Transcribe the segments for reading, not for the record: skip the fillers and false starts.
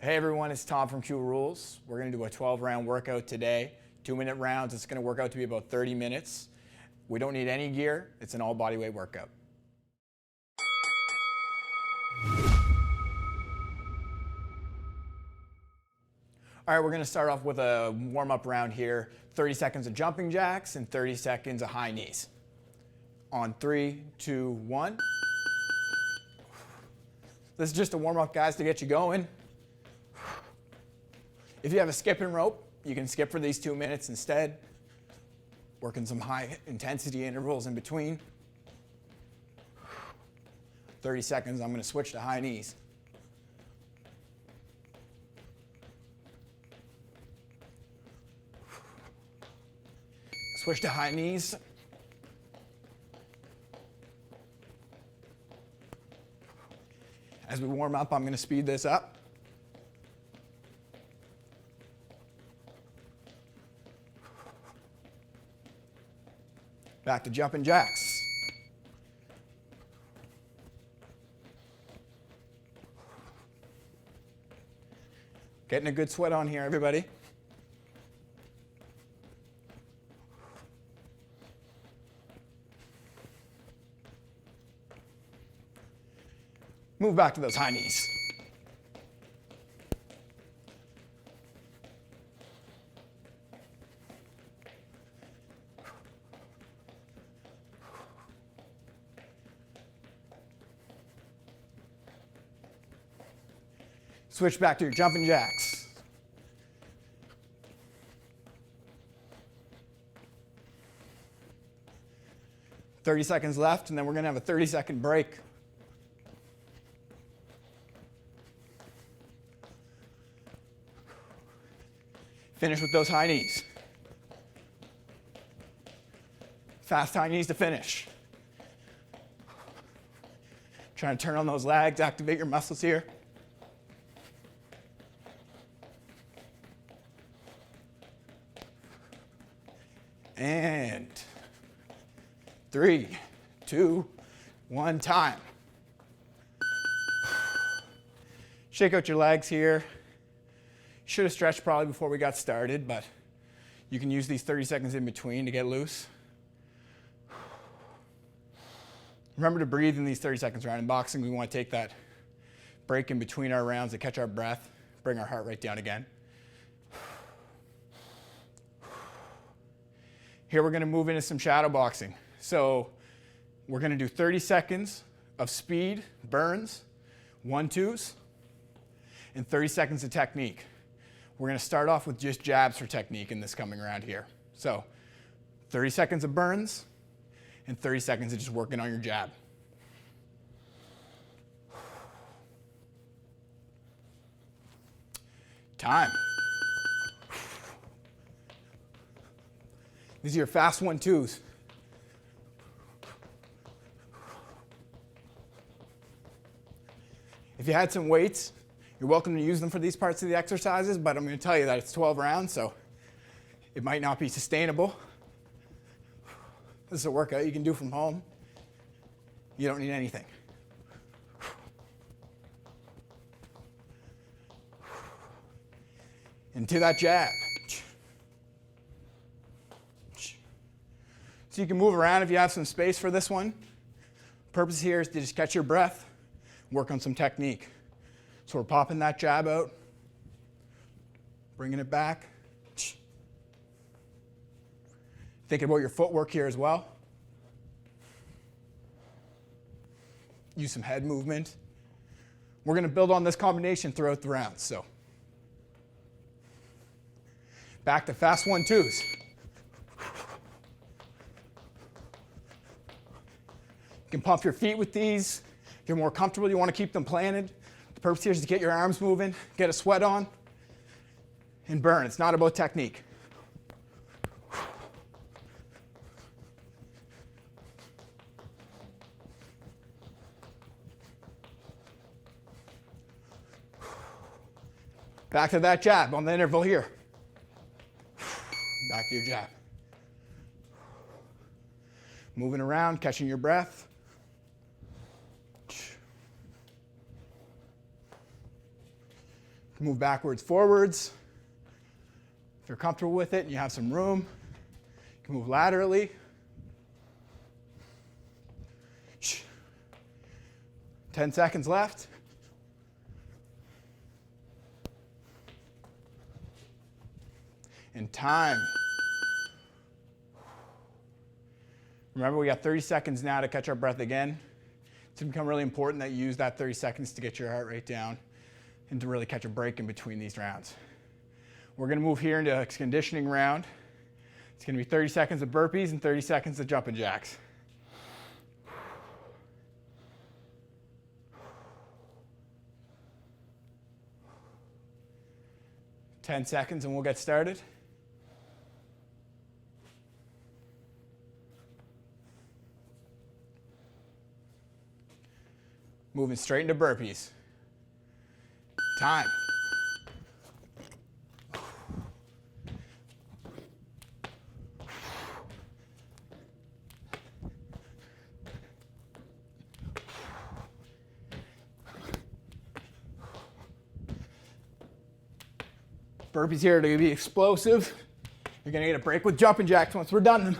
Hey everyone, it's Tom from Q Rules. We're going to do a 12-round workout today. 2-minute rounds. It's going to work out to be about 30 minutes. We don't need any gear. It's an all body weight workout. All right, we're going to start off with a warm-up round here. 30 seconds of jumping jacks and 30 seconds of high knees. On 3, 2, 1. This is just a warm-up, guys, to get you going. If you have a skipping rope, you can skip for these 2 minutes instead. Working some high intensity intervals in between. 30 seconds, I'm going to switch to high knees. Switch to high knees. As we warm up, I'm going to speed this up. Back to jumping jacks. Getting a good sweat on here, everybody. Move back to those high knees. Switch back to your jumping jacks. "30 seconds left, and then we're going to have a 30-second break. Finish with those high knees. Fast high knees to finish. Trying to turn on those legs, activate your muscles here. And 3, 2, 1, time. Shake out your legs here. Should have stretched probably before we got started, but you can use these 30 seconds in between to get loose. Remember to breathe in these 30 seconds round. In boxing, we want to take that break in between our rounds to catch our breath, bring our heart rate down again. Here we're going to move into some shadow boxing. So we're going to do 30 seconds of speed, burns, 1-2s, and 30 seconds of technique. We're going to start off with just jabs for technique in this coming round here. So 30 seconds of burns and 30 seconds of just working on your jab. Time. These are your fast 1-2s. If you had some weights, you're welcome to use them for these parts of the exercises, but I'm going to tell you that it's 12 rounds, so it might not be sustainable. This is a workout you can do from home. You don't need anything. Into that jab. So you can move around if you have some space for this one. Purpose here is to just catch your breath, work on some technique. So we're popping that jab out, bringing it back. Thinking about your footwork here as well. Use some head movement. We're going to build on this combination throughout the round. So back to fast 1-2s. You can pump your feet with these. If you're more comfortable, you want to keep them planted. The purpose here is to get your arms moving, get a sweat on, and burn. It's not about technique. Back to that jab on the interval here. Back to your jab. Moving around, catching your breath. Move backwards, forwards. If you're comfortable with it and you have some room, you can move laterally. 10 seconds left. And time. Remember, we got 30 seconds now to catch our breath again. It's become really important that you use that 30 seconds to get your heart rate down and to really catch a break in between these rounds. We're going to move here into a conditioning round. It's going to be 30 seconds of burpees and 30 seconds of jumping jacks. Ten seconds and we'll get started. Moving straight into burpees. Time. Burpees here are going to be explosive. You're going to get a break with jumping jacks once we're done them.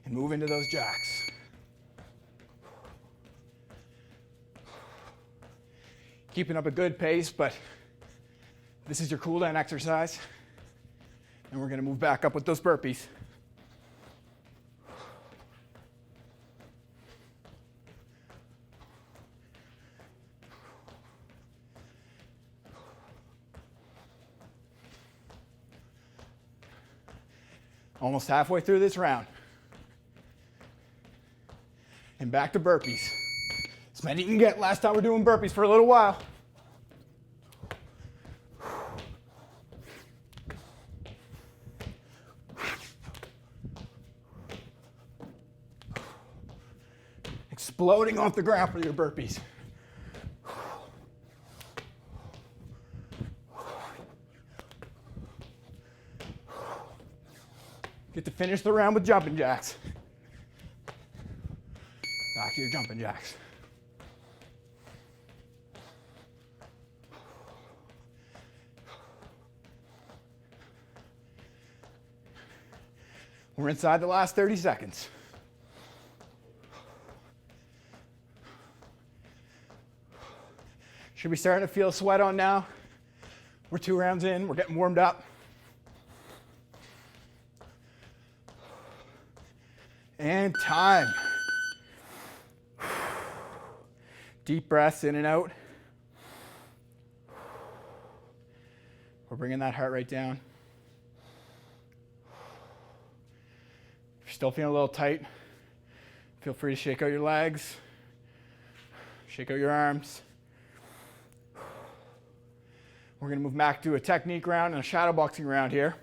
And move into those jacks. Keeping up a good pace, but this is your cool down exercise. And we're going to move back up with those burpees. Almost halfway through this round. And back to burpees. As many you can get. Last time we're doing burpees for a little while. Exploding off the ground for your burpees. Get to finish the round with jumping jacks. Back to your jumping jacks. We're inside the last 30 seconds. Should be starting to feel sweat on now. We're 2 rounds in, we're getting warmed up. And time. Deep breaths in and out. We're bringing that heart rate down. If you're still feeling a little tight, feel free to shake out your legs, shake out your arms. We're going to move back to a technique round and a shadow boxing round here.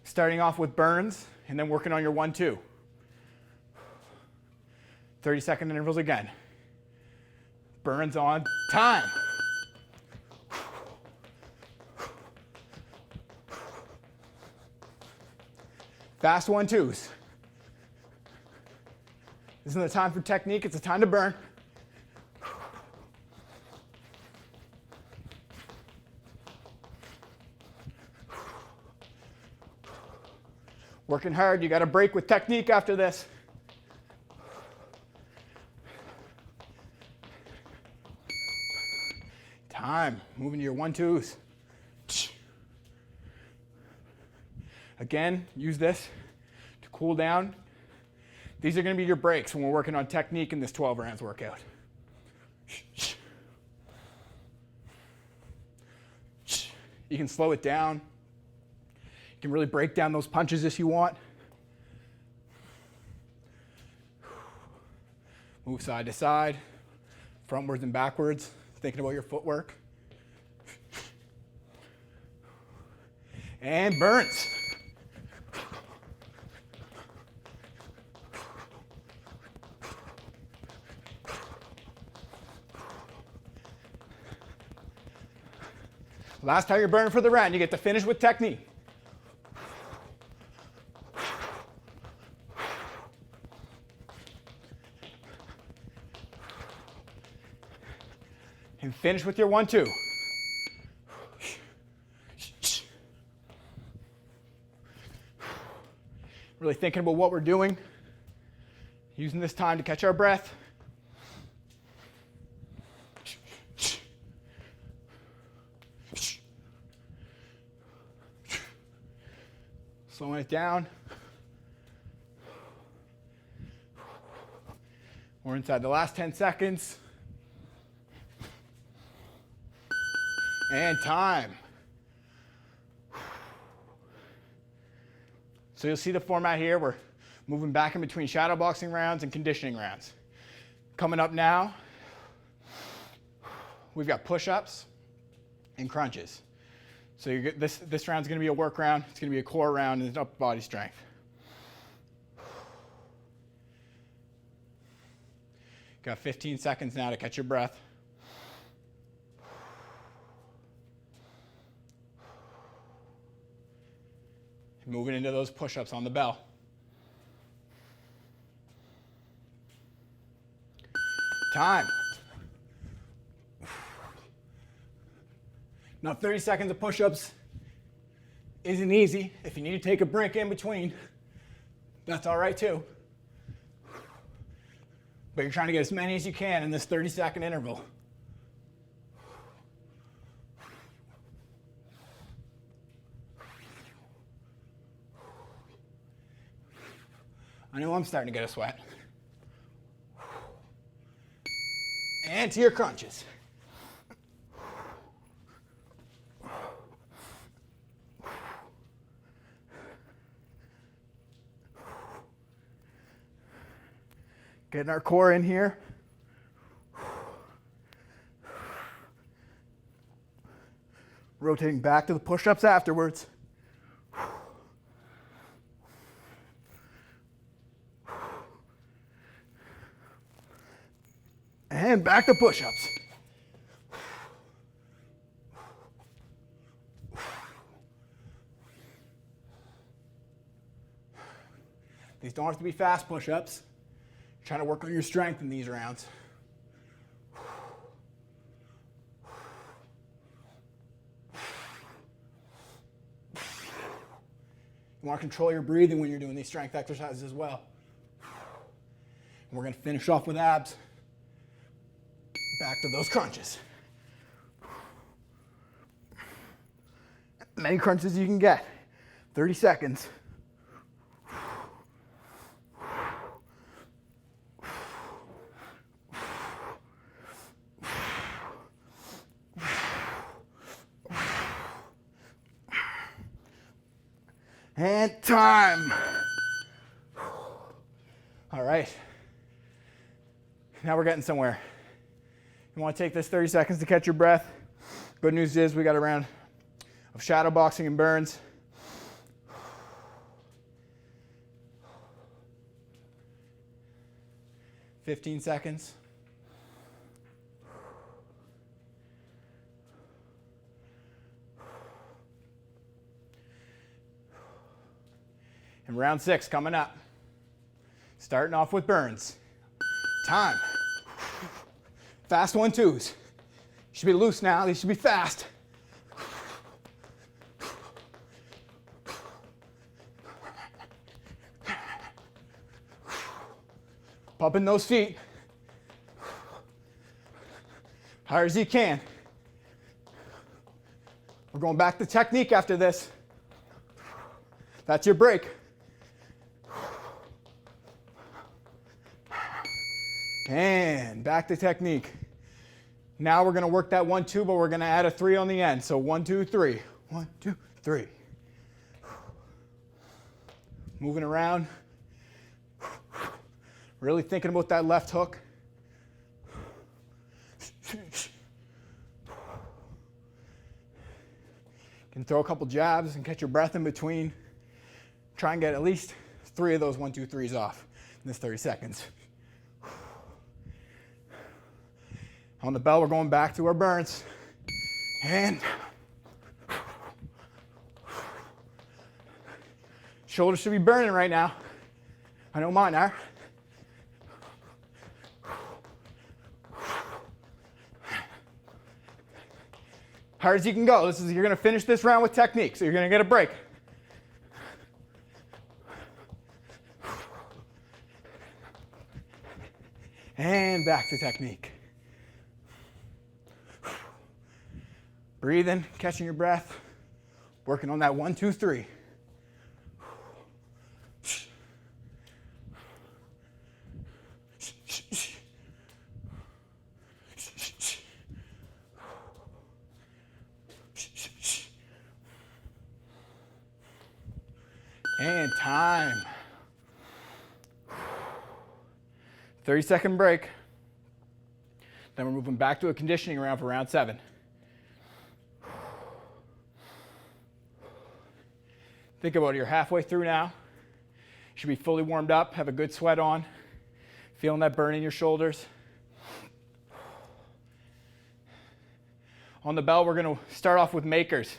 Starting off with burns and then working on your 1-2. 30-second intervals again. Burns on time. Fast 1-2s. This isn't the time for technique, it's the time to burn. Working hard, you got to break with technique after this. Time, moving to your 1-2s. Again, use this to cool down. These are going to be your breaks when we're working on technique in this 12 rounds workout. You can slow it down. You can really break down those punches if you want. Move side to side, frontwards and backwards, thinking about your footwork. And burns. Last time you're burning for the round, you get to finish with technique. And finish with your 1-2. Really thinking about what we're doing, using this time to catch our breath. Slowing it down. We're inside the last 10 seconds. And time. So you'll see the format here. We're moving back in between shadow boxing rounds and conditioning rounds. Coming up now, we've got push-ups and crunches. So you get this round's gonna be a work round, it's gonna be a core round, and upper body strength. Got 15 seconds now to catch your breath. Moving into those push-ups on the bell. Time. Now 30 seconds of push-ups isn't easy. If you need to take a break in between, that's all right too. But you're trying to get as many as you can in this 30-second interval. I know I'm starting to get a sweat. And to your crunches. Getting our core in here. Rotating back to the push-ups afterwards. And back to push-ups. These don't have to be fast push-ups. Trying to work on your strength in these rounds. You want to control your breathing when you're doing these strength exercises as well. And we're going to finish off with abs. Back to those crunches. Many crunches as you can get. 30 seconds. And time. All right. Now we're getting somewhere. You want to take this 30 seconds to catch your breath. Good news is we got a round of shadow boxing and burns. $15 seconds. And round 6 coming up. Starting off with burns. Time. Fast 1-2s. Should be loose now, these should be fast. Pumping those feet. Hard as you can. We're going back to technique after this. That's your break. And back to technique. Now we're going to work that 1-2, but we're going to add a 3 on the end. So 1, 2, 3. 1, 2, 3. Moving around. Really thinking about that left hook. Can throw a couple jabs and catch your breath in between. Try and get at least 3 of those 1, 2, 3s off in this 30 seconds. On the bell, we're going back to our burns. And shoulders should be burning right now. I know mine are. hard as you can go. You're gonna finish this round with technique, so you're gonna get a break. And back to technique. Breathing, catching your breath, working on that 1, 2, 3. And time. 30-second break. Then we're moving back to a conditioning round for round 7. Think about it, you're halfway through now. You should be fully warmed up, have a good sweat on, feeling that burn in your shoulders. On the bell, we're gonna start off with makers.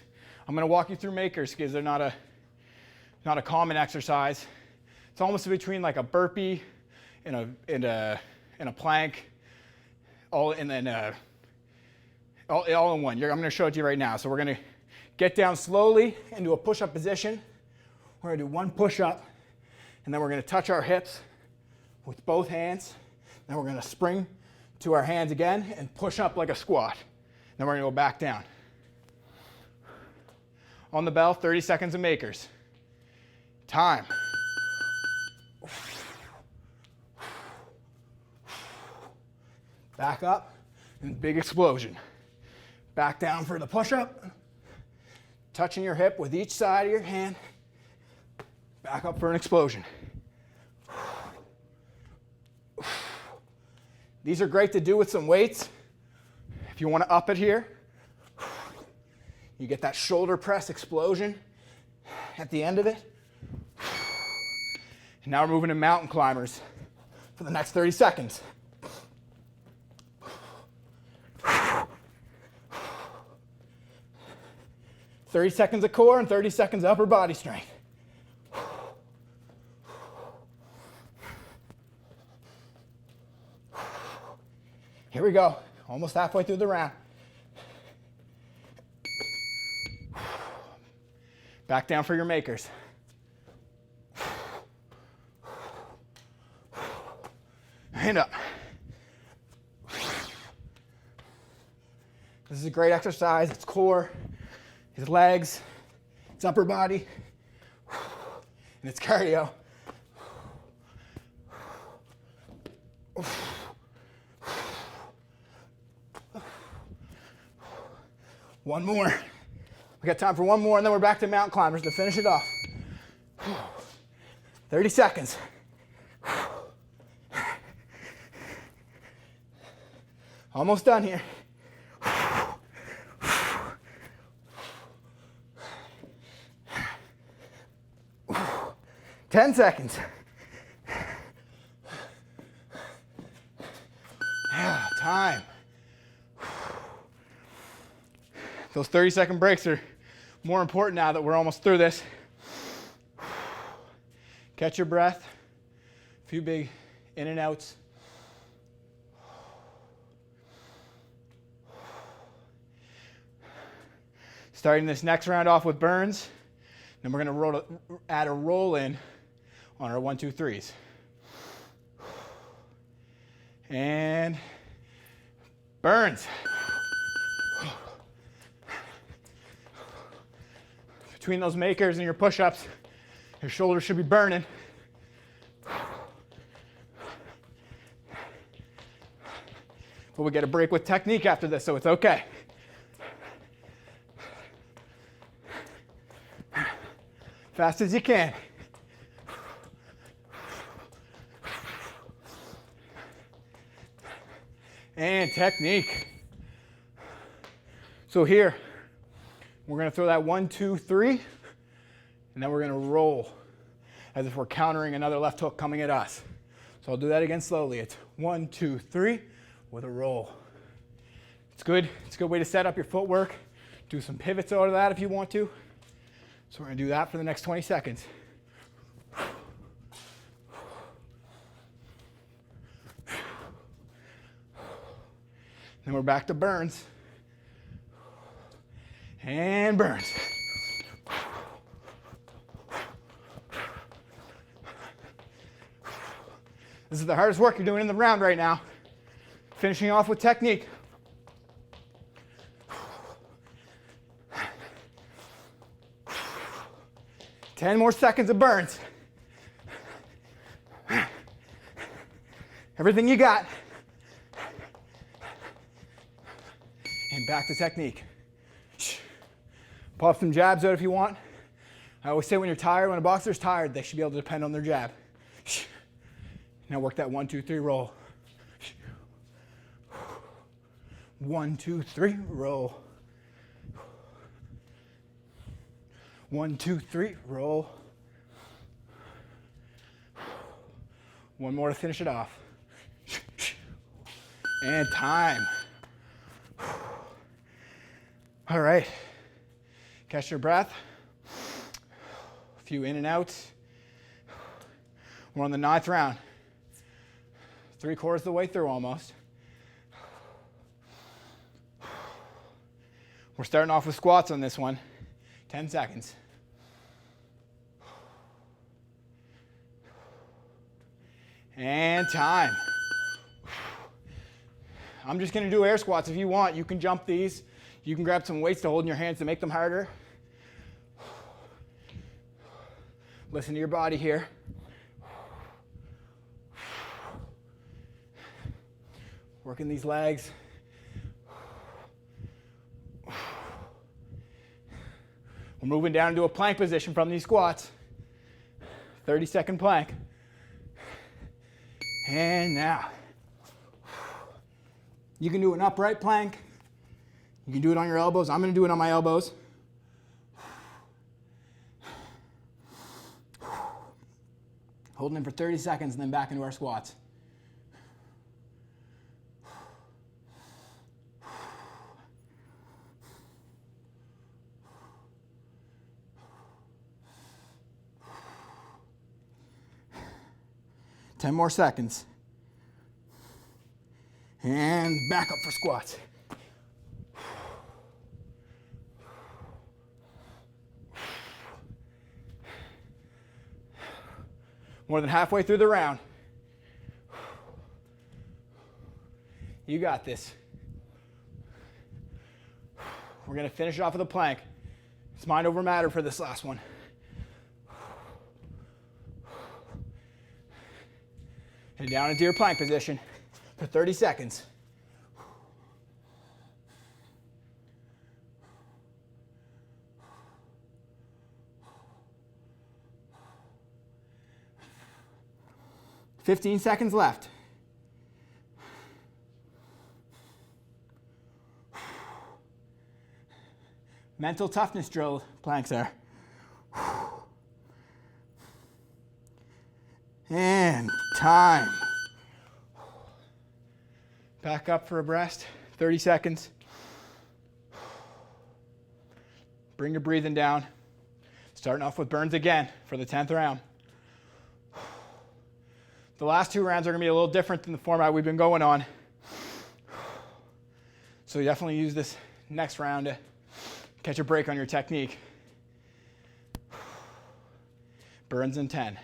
I'm gonna walk you through makers because they're not a common exercise. It's almost between like a burpee and a plank, all in one. I'm gonna show it to you right now. So we're gonna get down slowly into a push-up position. We're gonna do 1 push-up, and then we're gonna touch our hips with both hands. Then we're gonna spring to our hands again and push up like a squat. Then we're gonna go back down. On the bell, 30 seconds of makers. Time. Back up, and big explosion. Back down for the push-up. Touching your hip with each side of your hand. Back up for an explosion. These are great to do with some weights. If you want to up it here, you get that shoulder press explosion at the end of it. And now we're moving to mountain climbers for the next 30 seconds. "30 seconds of core and 30 seconds of upper body strength. Here we go, almost halfway through the round. Back down for your makers. And up. This is a great exercise. It's core, it's legs, it's upper body, and it's cardio. One more. We got time for one more, and then we're back to mountain climbers to finish it off. 30 seconds. Almost done here. 10 seconds. Yeah, time. Those 30-second breaks are more important now that we're almost through this. Catch your breath. A few big in and outs. Starting this next round off with burns. Then we're going to add a roll in on our 1, 2, 3s. And burns. Between those makers and your push-ups, your shoulders should be burning. But we get a break with technique after this, so it's okay. Fast as you can. And technique. So here, we're going to throw that 1, 2, 3, and then we're going to roll as if we're countering another left hook coming at us. So I'll do that again slowly. It's 1, 2, 3 with a roll. It's good. It's a good way to set up your footwork. Do some pivots out of that if you want to. So we're going to do that for the next 20 seconds. Then we're back to burns. And burns. This is the hardest work you're doing in the round right now. Finishing off with technique. Ten more seconds of burns. Everything you got. And back to technique. Pop some jabs out if you want. I always say when you're tired, when a boxer's tired, they should be able to depend on their jab. Now work that 1, 2, 3 roll. 1, 2, 3 roll. 1, 2, 3 roll. One more to finish it off. And time. All right. Catch your breath. A few in and outs. We're on the 9th round. 3/4 of the way through almost. We're starting off with squats on this one. 10 seconds. And time. I'm just going to do air squats. If you want, you can jump these. You can grab some weights to hold in your hands to make them harder. Listen to your body here. Working these legs. We're moving down into a plank position from these squats. 30-second plank. And now. You can do an upright plank. You can do it on your elbows. I'm going to do it on my elbows. Holding in for 30 seconds and then back into our squats. Ten more seconds. And back up for squats. More than halfway through the round. You got this. We're going to finish off with a plank. It's mind over matter for this last one. And down into your plank position for 30 seconds. $15 seconds left. Mental toughness drill planks there. And time. Back up for a breath, 30 seconds. Bring your breathing down. Starting off with burns again for the 10th round. The last 2 rounds are going to be a little different than the format we've been going on. So you definitely use this next round to catch a break on your technique. Burns in 10.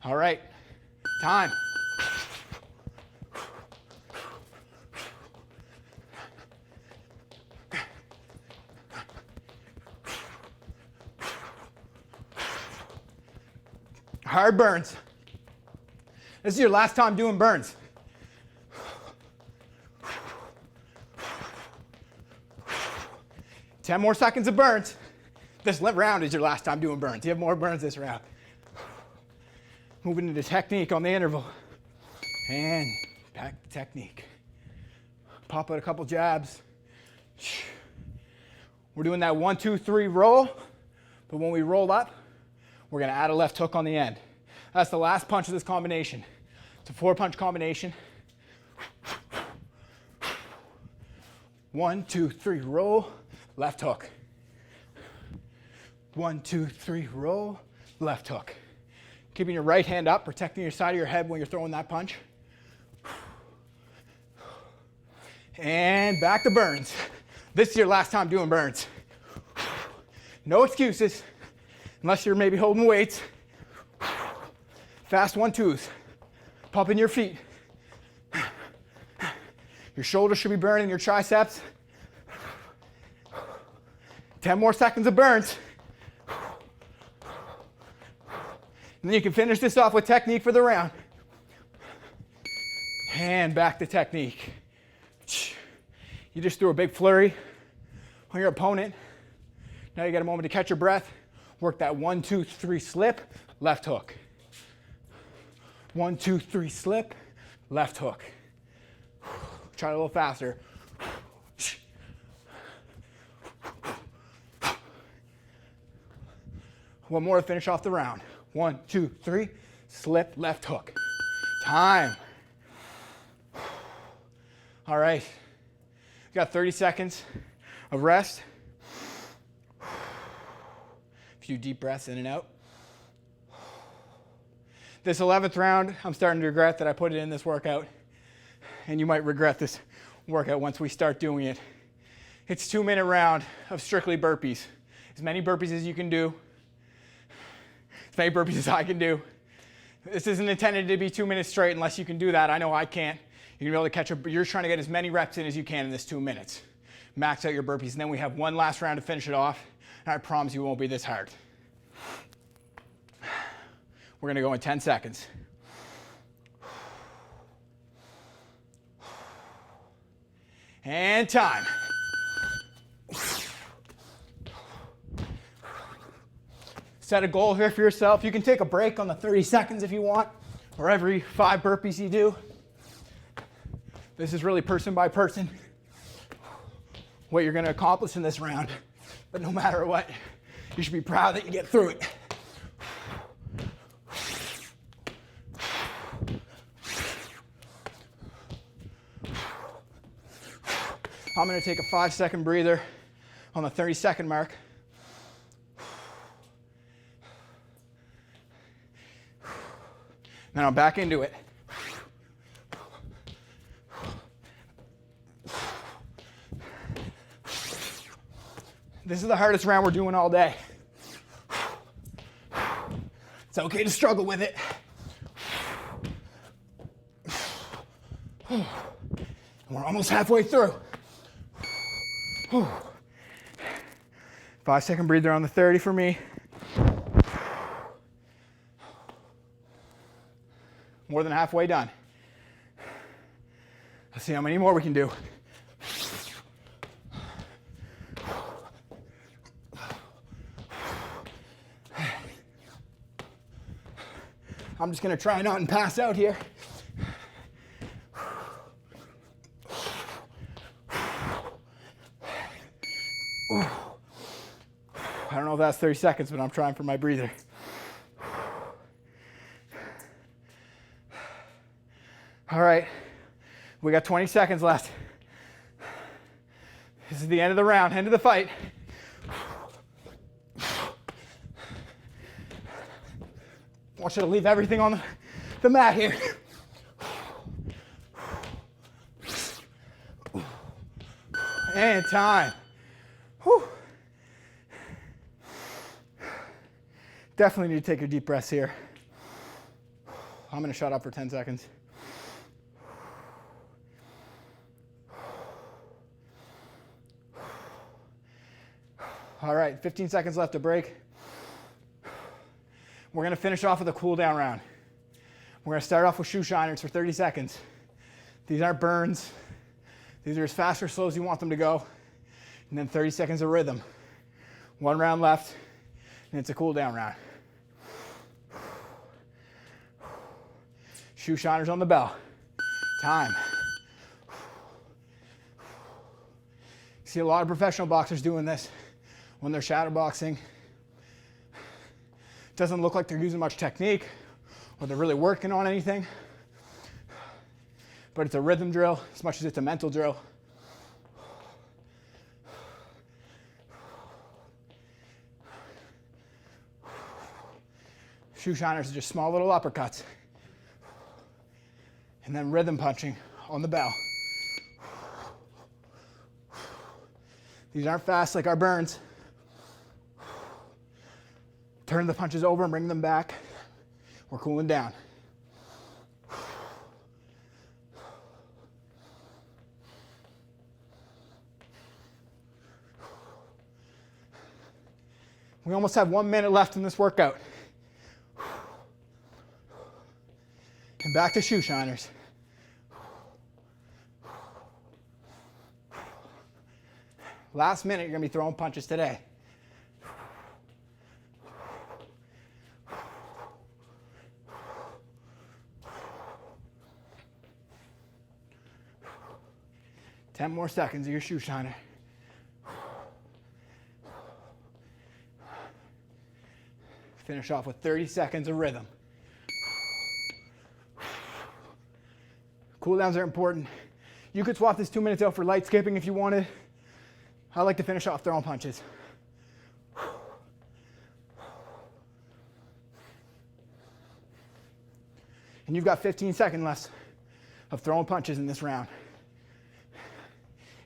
All right, time. Hard burns. This is your last time doing burns. Ten more seconds of burns. This round is your last time doing burns. You have more burns this round. Moving into technique on the interval. And back to technique. Pop out a couple jabs. We're doing that 1, 2, 3 roll. But when we roll up, we're going to add a left hook on the end. That's the last punch of this combination. It's a 4-punch combination. 1, 2, 3 roll, left hook. 1, 2, 3 roll, left hook. Keeping your right hand up, protecting your side of your head when you're throwing that punch. And back to burns. This is your last time doing burns. No excuses, unless you're maybe holding weights. Fast 1-2s. Pumping your feet. Your shoulders should be burning your triceps. 10 more seconds of burns. And then you can finish this off with technique for the round. And back to technique. You just threw a big flurry on your opponent. Now you got a moment to catch your breath. Work that 1, 2, 3 slip, left hook. 1, 2, 3 slip, left hook. Try it a little faster. One more to finish off the round. 1, 2, 3, slip, left hook. Time. All right. We got 30 seconds of rest. A few deep breaths in and out. This 11th round, I'm starting to regret that I put it in this workout. And you might regret this workout once we start doing it. It's a 2-minute round of strictly burpees. As many burpees as you can do. As many burpees as I can do. This isn't intended to be 2 minutes straight unless you can do that. I know I can't. You're gonna be able to catch up. You're trying to get as many reps in as you can in this 2 minutes. Max out your burpees, and then we have one last round to finish it off. And I promise you it won't be this hard. We're gonna go in 10 seconds. And time. Set a goal here for yourself. You can take a break on the 30 seconds if you want, or every 5 burpees you do. This is really person by person, what you're gonna accomplish in this round. But no matter what, you should be proud that you get through it. I'm gonna take a 5-second breather on the 30-second mark. Then I'm back into it. This is the hardest round we're doing all day. It's okay to struggle with it. We're almost halfway through. 5-second breather on the 30 for me. More than halfway done. Let's see how many more we can do. I'm just gonna try not and pass out here. I don't know if that's 30 seconds, but I'm trying for my breather. All right, we got 20 seconds left. This is the end of the round, end of the fight. I want you to leave everything on the mat here. And time. Whew. Definitely need to take your deep breaths here. I'm gonna shut up for 10 seconds. All right, 15 seconds left to break. We're gonna finish off with a cool down round. We're gonna start off with shoe shiners for 30 seconds. These aren't burns. These are as fast or slow as you want them to go. And then 30 seconds of rhythm. 1 round left, and it's a cool down round. Shoe shiners on the bell. Time. See a lot of professional boxers doing this when they're shadow boxing. Doesn't look like they're using much technique or they're really working on anything. But it's a rhythm drill as much as it's a mental drill. Shoe shiners are just small little uppercuts. And then rhythm punching on the bell. These aren't fast like our burns. Turn the punches over and bring them back. We're cooling down. We almost have 1 minute left in this workout. And back to shoe shiners. Last minute, you're gonna be throwing punches today. 10 more seconds of your shoe shiner. Finish off with 30 seconds of rhythm. Cool downs are important. You could swap this 2 minutes out for light skipping if you wanted. I like to finish off throwing punches. And you've got 15 seconds left of throwing punches in this round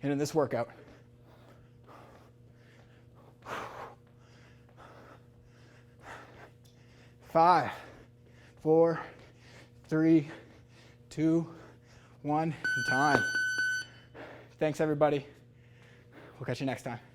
and in this workout. 5, 4, 3, 2, 1, and time. Thanks, everybody. We'll catch you next time.